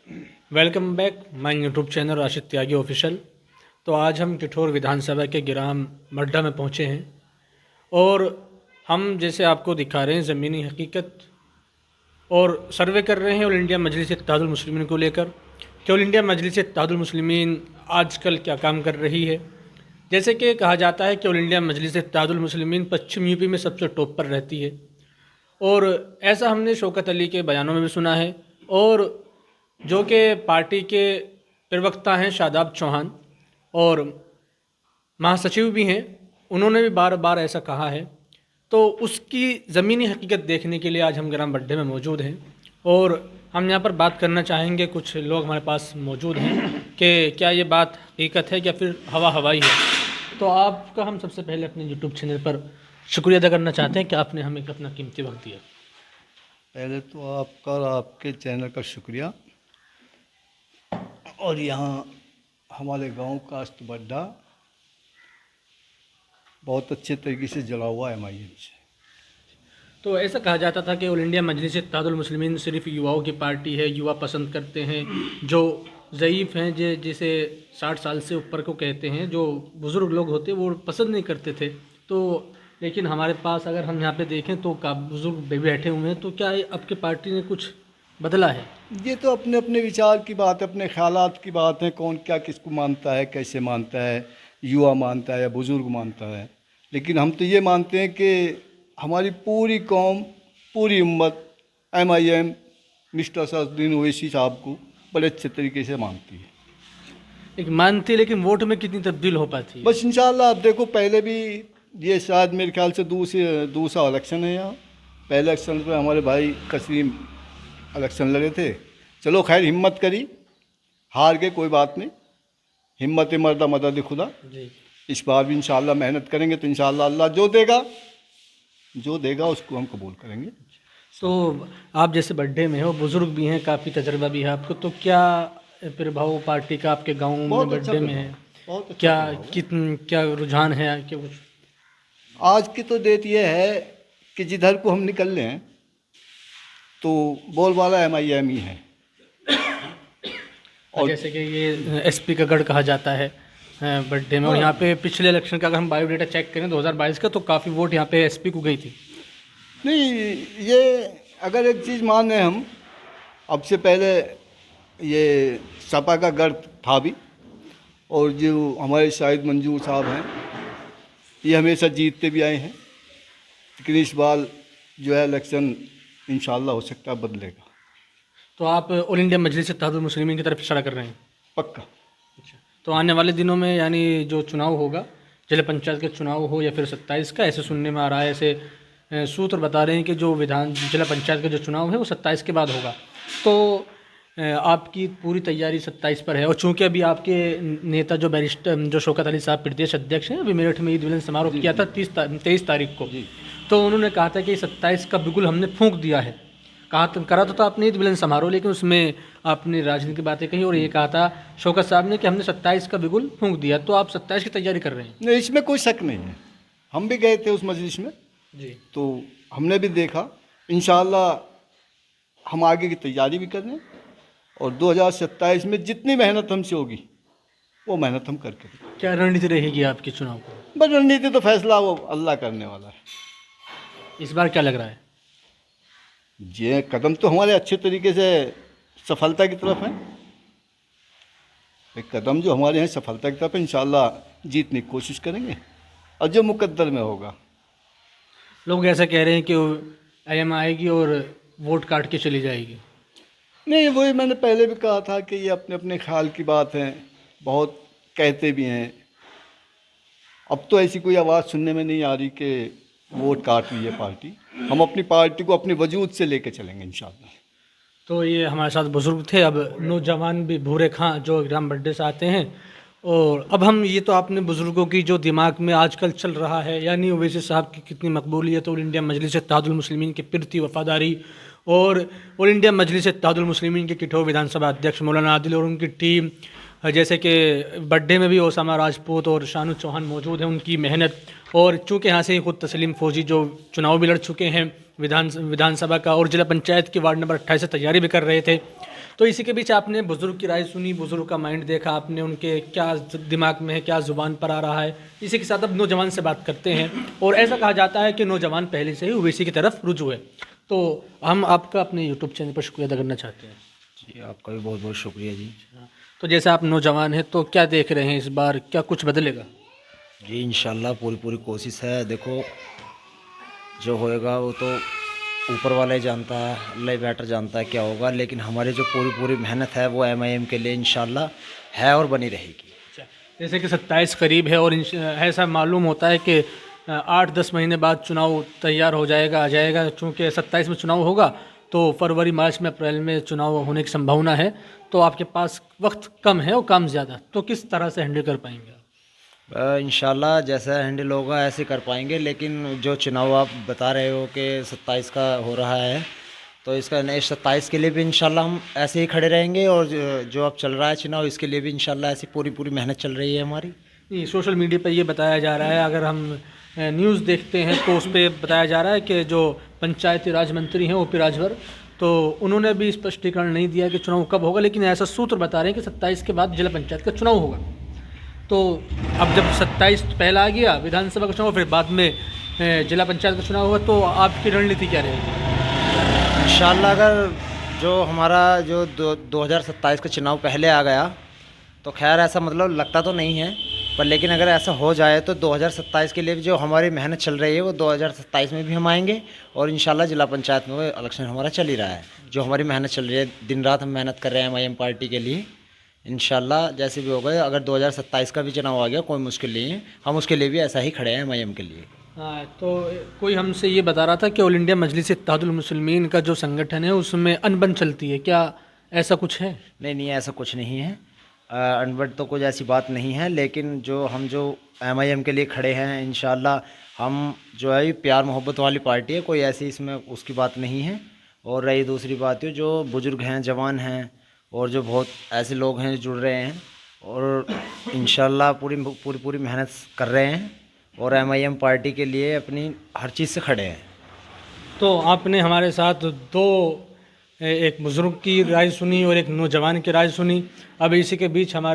Welcome back my YouTube channel Rashid Tyagi official. तो आज हम किठौर विधानसभा के ग्राम मड्डा में पहुंचे हैं और हम जैसे आपको दिखा रहे हैं ज़मीनी हकीकत और सर्वे कर रहे हैं ऑल इंडिया मजलिस इत्तेहादुल मुस्लिमीन को लेकर कि ऑल इंडिया मजलिस इत्तेहादुल मुस्लिमीन आजकल क्या काम कर रही है। जैसे कि कहा जाता है कि ऑल इंडिया मजलिस इत्तेहादुल मुस्लिमीन पश्चिम यूपी में सबसे टॉप पर रहती है और ऐसा हमने शौकत अली के बयानों में भी सुना है और जो कि पार्टी के प्रवक्ता हैं शादाब चौहान और महासचिव भी हैं, उन्होंने भी बार बार ऐसा कहा है। तो उसकी ज़मीनी हकीकत देखने के लिए आज हम ग्राम बड्डे में मौजूद हैं और हम यहाँ पर बात करना चाहेंगे। कुछ लोग हमारे पास मौजूद हैं कि क्या ये बात हकीकत है या फिर हवाई है। तो आपका हम सबसे पहले अपने यूट्यूब चैनल पर शुक्रिया अदा करना चाहते हैं कि आपने हमें अपना कीमती वक्त दिया। पहले तो आपका और आपके चैनल का शुक्रिया। और यहाँ हमारे गांव का अस्तबड्डा बहुत अच्छे तरीके से जला हुआ है MIM से। तो ऐसा कहा जाता था कि ऑल इंडिया मजलिस इत्तेहादुल मुस्लिमीन सिर्फ युवाओं की पार्टी है, युवा पसंद करते हैं, जो ज़ईफ़ हैं जिसे 60 साल से ऊपर को कहते हैं, जो बुज़ुर्ग लोग होते वो पसंद नहीं करते थे। तो लेकिन हमारे पास अगर हम यहाँ पे देखें तो का बुज़ुर्ग बैठे हुए हैं। तो क्या आपकी पार्टी ने कुछ बदला है? ये तो अपने अपने विचार की बात है, अपने ख्यालात की बात है, कौन क्या किसको मानता है, कैसे मानता है, युवा मानता है या बुज़ुर्ग मानता है। लेकिन हम तो ये मानते हैं कि हमारी पूरी कौम, पूरी उम्मत MIM मिस्टर असदुद्दीन ओवैसी साहब को बड़े अच्छे तरीके से मानती है। एक मानती है, लेकिन वोट में कितनी तब्दील हो पाती है? बस इंशाल्लाह। आप देखो, पहले भी ये शायद मेरे ख्याल से दूसरा इलेक्शन है यहाँ। पहले इलेक्शन पे हमारे भाई कसीम इलेक्शन लड़े थे। चलो खैर, हिम्मत करी, हार गए, कोई बात नहीं। हिम्मत मर्दा मदद खुदा। जी। इस बार भी इंशाल्लाह मेहनत करेंगे तो इंशाल्लाह अल्लाह जो देगा उसको हम कबूल करेंगे। तो आप जैसे बर्थडे में हो, बुज़ुर्ग भी हैं, काफ़ी तजर्बा भी है आपको, तो क्या प्रभाव पार्टी का आपके गांव में बहुत अच्छा बर्थडे में है? बहुत अच्छा क्या प्रभाव है। क्या रुझान है कि कुछ? आज की तो डेट ये है कि जिधर को हम निकल रहे हैं तो बोलबाला MIM ही है। और जैसे कि ये SP का गढ़ कहा जाता है बर्थडे में, और यहाँ पे पिछले इलेक्शन का अगर हम बायोडेटा चेक करें 2022 का, तो काफ़ी वोट यहाँ पे SP को गई थी। नहीं, ये अगर एक चीज़ माने हम, अब से पहले ये सपा का गढ़ था भी, और जो हमारे शाहिद मंजूर साहब हैं ये हमेशा जीतते भी आए हैं। लेकिन इस बार जो है इलेक्शन इंशाल्लाह हो सकता है बदलेगा। तो आप ऑल इंडिया मजलिस इत्तेहादुल मुस्लिमीन की तरफ इशारा कर रहे हैं? पक्का। अच्छा। तो आने वाले दिनों में यानी जो चुनाव होगा, जिला पंचायत का चुनाव हो या फिर 27 का, ऐसे सुनने में आ रहा है, ऐसे सूत्र बता रहे हैं कि जो जिला पंचायत का जो चुनाव है वो 27 के बाद होगा। तो आपकी पूरी तैयारी 27 पर है। और चूंकि अभी आपके नेता जो बैरिस्टर जो शौकत अली साहब प्रदेश अध्यक्ष हैं, अभी मेरठ में ईद मिलन समारोह किया था 23 तारीख को, तो उन्होंने कहा था कि 27 का बिगुल हमने फूंक दिया है। करा तो था आपने ईद मिलन समारोह, लेकिन उसमें आपने राजनीतिक बातें कही और ये कहा था शौकत साहब ने कि हमने 27 का बिगुल फूंक दिया। तो आप 27 की तैयारी कर रहे हैं? नहीं, इसमें कोई शक नहीं है। हम भी गए थे उस मजलिस में जी। तो हमने भी देखा। इंशाल्लाह हम आगे की तैयारी भी कर रहे हैं और 2027 में जितनी मेहनत हमसे होगी वो मेहनत हम करके देंगे। क्या रणनीति रहेगी आपके चुनाव को? बस रणनीति तो फैसला वो अल्लाह करने वाला है। इस बार क्या लग रहा है? ये कदम तो हमारे अच्छे तरीके से सफलता की तरफ है। एक कदम जो हमारे हैं सफलता की तरफ है। इंशाल्लाह जीतने की कोशिश करेंगे और जो मुकद्दर में होगा। लोग ऐसा कह रहे हैं कि IM आएगी और वोट काट के चली जाएगी। नहीं, वही मैंने पहले भी कहा था कि ये अपने अपने ख्याल की बात है, बहुत कहते भी हैं। अब तो ऐसी कोई आवाज़ सुनने में नहीं आ रही कि वोट काट रही है पार्टी। हम अपनी पार्टी को अपने वजूद से लेके चलेंगे इंशाल्लाह। तो ये हमारे साथ बुज़ुर्ग थे। अब नौजवान भी भूरे खां जो ग्राम बड्डे से आते हैं, और अब हम ये तो आपने बुज़ुर्गों की जो दिमाग में आजकल चल रहा है, यानी ओवैसी साहब की कितनी मकबूलियत, ऑल इंडिया मजलिस इत्तेहादुल मुस्लिमीन के प्रति वफादारी, और ऑल इंडिया मजलिस इत्तेहादुल मुस्लिमीन के किठौर विधानसभा अध्यक्ष मौलाना आदिल और उनकी टीम, जैसे कि बड्डे में भी ओसामा राजपूत और शानू चौहान मौजूद हैं, उनकी मेहनत, और चूँकि यहाँ से खुद तस्लीम फ़ौजी जो चुनाव भी लड़ चुके हैं विधानसभा का, और जिला पंचायत की वार्ड नंबर 28 से तैयारी भी कर रहे थे। तो इसी के बीच आपने बुज़ुर्ग की राय सुनी, बुज़ुर्ग का माइंड देखा आपने, उनके क्या दिमाग में है, क्या ज़ुबान पर आ रहा है। इसी के साथ अब नौजवान से बात करते हैं। और ऐसा कहा जाता है कि नौजवान पहले से ही ओवैसी की तरफ रुजू है। तो हम आपका अपने यूट्यूब चैनल पर शुक्रिया अदा करना चाहते हैं। जी आपका भी बहुत बहुत शुक्रिया जी। तो जैसे आप नौजवान हैं तो क्या देख रहे हैं इस बार, क्या कुछ बदलेगा? जी इंशाल्लाह पूरी पूरी कोशिश है। देखो जो होएगा वो तो ऊपर वाला ही जानता है, अल्लाह ही बेटर जानता है क्या होगा, लेकिन हमारी जो पूरी पूरी मेहनत है वो एमआईएम के लिए इंशाल्लाह है और बनी रहेगी। जैसे कि 27 करीब है और ऐसा मालूम होता है कि 8-10 महीने बाद चुनाव तैयार हो जाएगा, आ जाएगा। चूँकि 27 में चुनाव होगा तो फरवरी, मार्च में, अप्रैल में चुनाव होने की संभावना है। तो आपके पास वक्त कम है और काम ज़्यादा, तो किस तरह से हैंडल कर पाएंगे? इंशाल्लाह जैसा हैंडल होगा ऐसे कर पाएंगे, लेकिन जो चुनाव आप बता रहे हो कि 27 का हो रहा है, तो इसका 27 के लिए भी इंशाल्लाह हम ऐसे ही खड़े रहेंगे। और जो अब चल रहा है चुनाव, इसके लिए भी इंशाल्लाह ऐसी पूरी पूरी मेहनत चल रही है हमारी। नहीं, सोशल मीडिया पर ये बताया जा रहा है, अगर हम न्यूज़ देखते हैं तो उस पर बताया जा रहा है कि जो पंचायती राज मंत्री हैं ओपी राजभर, तो उन्होंने भी स्पष्टीकरण नहीं दिया कि चुनाव कब होगा, लेकिन ऐसा सूत्र बता रहे हैं कि 27 के बाद जिला पंचायत का चुनाव होगा। तो अब जब 27 पहला आ गया विधानसभा का चुनाव, फिर बाद में जिला पंचायत का चुनाव होगा, तो आपकी रणनीति क्या रहेगी? इंशाल्लाह अगर जो हमारा जो 2027 का चुनाव पहले आ गया तो खैर ऐसा मतलब लगता तो नहीं है, पर लेकिन अगर ऐसा हो जाए तो 2027 के लिए भी जो हमारी मेहनत चल रही है वो 2027 में भी हम आएंगे। और इंशाल्लाह जिला पंचायत में वो इलेक्शन हमारा चल ही रहा है। जो हमारी मेहनत चल रही है, दिन रात हम मेहनत कर रहे हैं एमआईएम पार्टी के लिए। इंशाल्लाह जैसे भी होगा, अगर 2027 का भी चुनाव आ गया कोई मुश्किल नहीं है, हम उसके लिए भी ऐसा ही खड़े हैं एमआईएम के लिए। हाँ, तो कोई हमसे ये बता रहा था कि ऑल इंडिया मजलिस इत्तेहादुल मुस्लिमीन का जो संगठन है उसमें अनबन चलती है, क्या ऐसा कुछ है? नहीं ऐसा कुछ नहीं है, अनबन तो कुछ ऐसी बात नहीं है, लेकिन जो एमआईएम के लिए खड़े हैं इंशाल्लाह हम जो है प्यार मोहब्बत वाली पार्टी है, कोई ऐसी इसमें उसकी बात नहीं है। और रही दूसरी बात है, जो बुज़ुर्ग हैं, जवान हैं और जो बहुत ऐसे लोग हैं जो जुड़ रहे हैं और इंशाल्लाह पूरी पूरी पूरी मेहनत कर रहे हैं और एमआईएम पार्टी के लिए अपनी हर चीज़ से खड़े हैं। तो आपने हमारे साथ एक बुज़ुर्ग की राय सुनी और एक नौजवान की राय सुनी। अब इसी के बीच हमारे